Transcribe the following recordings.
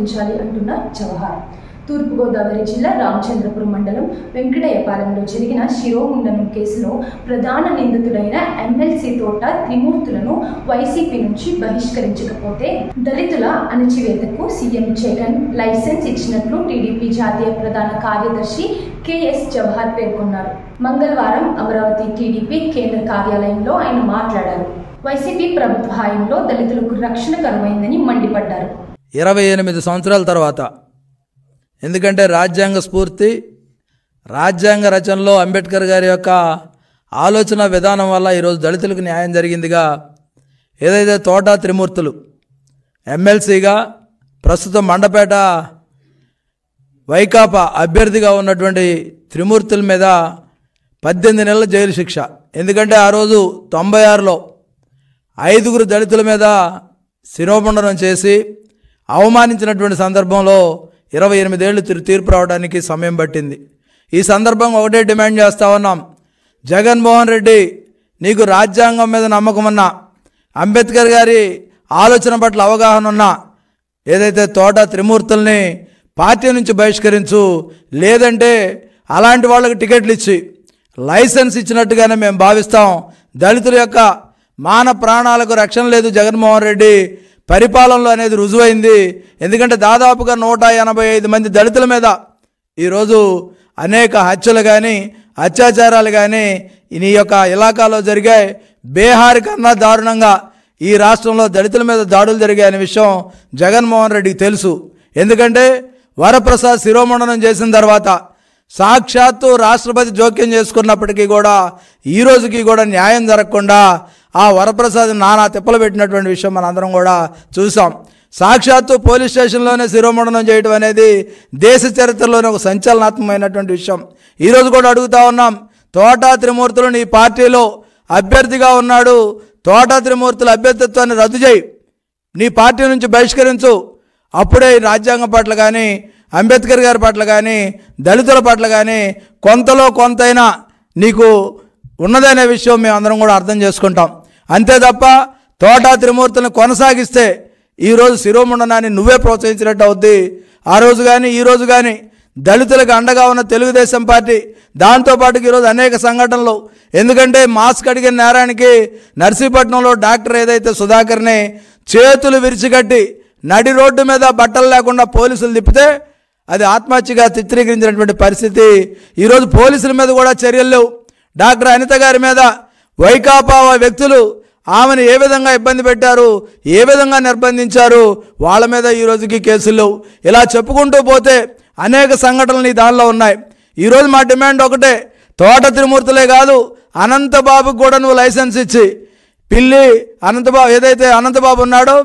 పరిష్కరించాలి అంటున్న జవహర్. తూర్పుగోదావరి జిల్లా రామచంద్రపురం మండలం వెంకటయ్యపాలెంలో జరిగిన శిరోముండనం కేసులో ప్రధాన నిందితుడైన ఎమ్మెల్సీ తోట త్రిమూర్తులను వైసీపీ నుంచి బహిష్కరించకపోతే దళితుల అణచివేతకు సీఎం జగన్ లైసెన్స్ ఇచ్చినట్లు టీడీపీ జాతీయ ప్రధాన కార్యదర్శి కెఎస్ జవహర్ పేర్కొన్నారు. మంగళవారం అమరావతి టీడీపీ కేంద్ర కార్యాలయంలో ఆయన మాట్లాడారు. వైసీపీ ప్రభుత్వ హయాంలో దళితులకు రక్షణ కరువైందని మండిపడ్డారు. 28 సంవత్సరాల తర్వాత, ఎందుకంటే రాజ్యాంగ స్ఫూర్తి, రాజ్యాంగ రచనలో అంబేద్కర్ గారి యొక్క ఆలోచన విధానం వల్ల ఈరోజు దళితులకు న్యాయం జరిగిందిగా ఏదైతే తోట త్రిమూర్తులు ఎమ్మెల్సీగా ప్రస్తుతం మండపేట వైకాపా అభ్యర్థిగా ఉన్నటువంటి త్రిమూర్తుల మీద 18 నెలల జైలు శిక్ష. ఎందుకంటే ఆ రోజు 96లో 5 దళితుల మీద శిరోముండనం చేసి అవమానించినటువంటి సందర్భంలో 28 ఏళ్ళు తీర్పు రావడానికి సమయం పట్టింది. ఈ సందర్భంగా ఒకటే డిమాండ్ చేస్తూ ఉన్నాం, జగన్మోహన్ రెడ్డి నీకు రాజ్యాంగం మీద నమ్మకం ఉన్నా, అంబేద్కర్ గారి ఆలోచన పట్ల అవగాహన ఉన్నా, ఏదైతే తోట త్రిమూర్తుల్ని పార్టీ నుంచి బహిష్కరించు, లేదంటే అలాంటి వాళ్ళకి టికెట్లు ఇచ్చి లైసెన్స్ ఇచ్చినట్టుగానే మేము భావిస్తాం. దళితుల యొక్క మాన ప్రాణాలకు రక్షణ లేదు జగన్మోహన్ రెడ్డి పరిపాలనలో అనేది రుజువైంది. ఎందుకంటే దాదాపుగా 185 మంది దళితుల మీద ఈరోజు అనేక హత్యలు కానీ అత్యాచారాలు కానీ నీ యొక్క ఇలాకాలో జరిగాయి. బీహార్ కన్నా దారుణంగా ఈ రాష్ట్రంలో దళితుల మీద దాడులు జరిగాయనే విషయం జగన్మోహన్ రెడ్డికి తెలుసు. ఎందుకంటే వరప్రసాద్ శిరోముండనం చేసిన తర్వాత సాక్షాత్తు రాష్ట్రపతి జోక్యం చేసుకున్నప్పటికీ కూడా ఈ రోజుకి కూడా న్యాయం జరగకుండా ఆ వరప్రసాద్ నానా తిప్పలు పెట్టినటువంటి విషయం మనందరం కూడా చూసాం. సాక్షాత్తు పోలీస్ స్టేషన్లోనే శిరోముండనం చేయడం అనేది దేశ చరిత్రలోనే ఒక సంచలనాత్మకమైనటువంటి విషయం. ఈరోజు కూడా అడుగుతా ఉన్నాం, తోట త్రిమూర్తులు నీ పార్టీలో అభ్యర్థిగా ఉన్నాడు, తోట త్రిమూర్తుల అభ్యర్థిత్వాన్ని రద్దు చేయి, నీ పార్టీ నుంచి బహిష్కరించు. అప్పుడే రాజ్యాంగం పట్ల కానీ అంబేద్కర్ గారి పట్ల కానీ దళితుల పట్ల కానీ కొంతలో కొంతైనా నీకు ఉన్నదనే విషయం మేము అందరం కూడా అర్థం చేసుకుంటాం. అంతే తప్ప తోట త్రిమూర్తులను కొనసాగిస్తే ఈరోజు శిరోముండనాన్ని నువ్వే ప్రోత్సహించినట్టు అవుద్ది. ఆ రోజు కానీ ఈ రోజు కానీ దళితులకు అండగా ఉన్న తెలుగుదేశం పార్టీ, దాంతోపాటుకి ఈరోజు అనేక సంఘటనలు, ఎందుకంటే మాస్క్ అడిగిన నేరానికి నర్సీపట్నంలో డాక్టర్ ఏదైతే సుధాకర్ని చేతులు విరిచికట్టి నడి రోడ్డు మీద బట్టలు లేకుండా పోలీసులు తిప్పితే అది ఆత్మహత్యగా చిత్రీకరించినటువంటి పరిస్థితి. ఈరోజు పోలీసుల మీద కూడా చర్యలు లేవు. డాక్టర్ అనిత గారి మీద వైకాపా వ్యక్తులు ఆమెను ఏ విధంగా ఇబ్బంది పెట్టారు, ఏ విధంగా నిర్బంధించారు, వాళ్ళ మీద ఈ రోజుకి కేసులు లేవు. ఇలా చెప్పుకుంటూ పోతే అనేక సంఘటనలు ఈ దానిలో ఉన్నాయి. ఈరోజు మా డిమాండ్ ఒకటే, తోట త్రిమూర్తులే కాదు అనంతబాబుకు కూడా నువ్వు లైసెన్స్ ఇచ్చి పిల్లి అనంతబాబు ఏదైతే అనంతబాబు ఉన్నాడో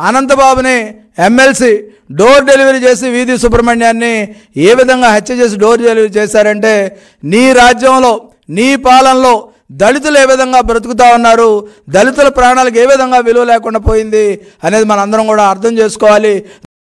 అనంతబాబుని ఎమ్మెల్సీ డోర్ డెలివరీ చేసి వీధి సుబ్రహ్మణ్యాన్ని ఏ విధంగా హత్య చేసి డోర్ డెలివరీ చేశారంటే నీ రాజ్యంలో నీ పాలనలో దళితులు ఏ విధంగా బ్రతుకుతా ఉన్నారు, దళితుల ప్రాణాలకు ఏ విధంగా విలువ లేకుండా పోయింది అనేది మనందరం కూడా అర్థం చేసుకోవాలి.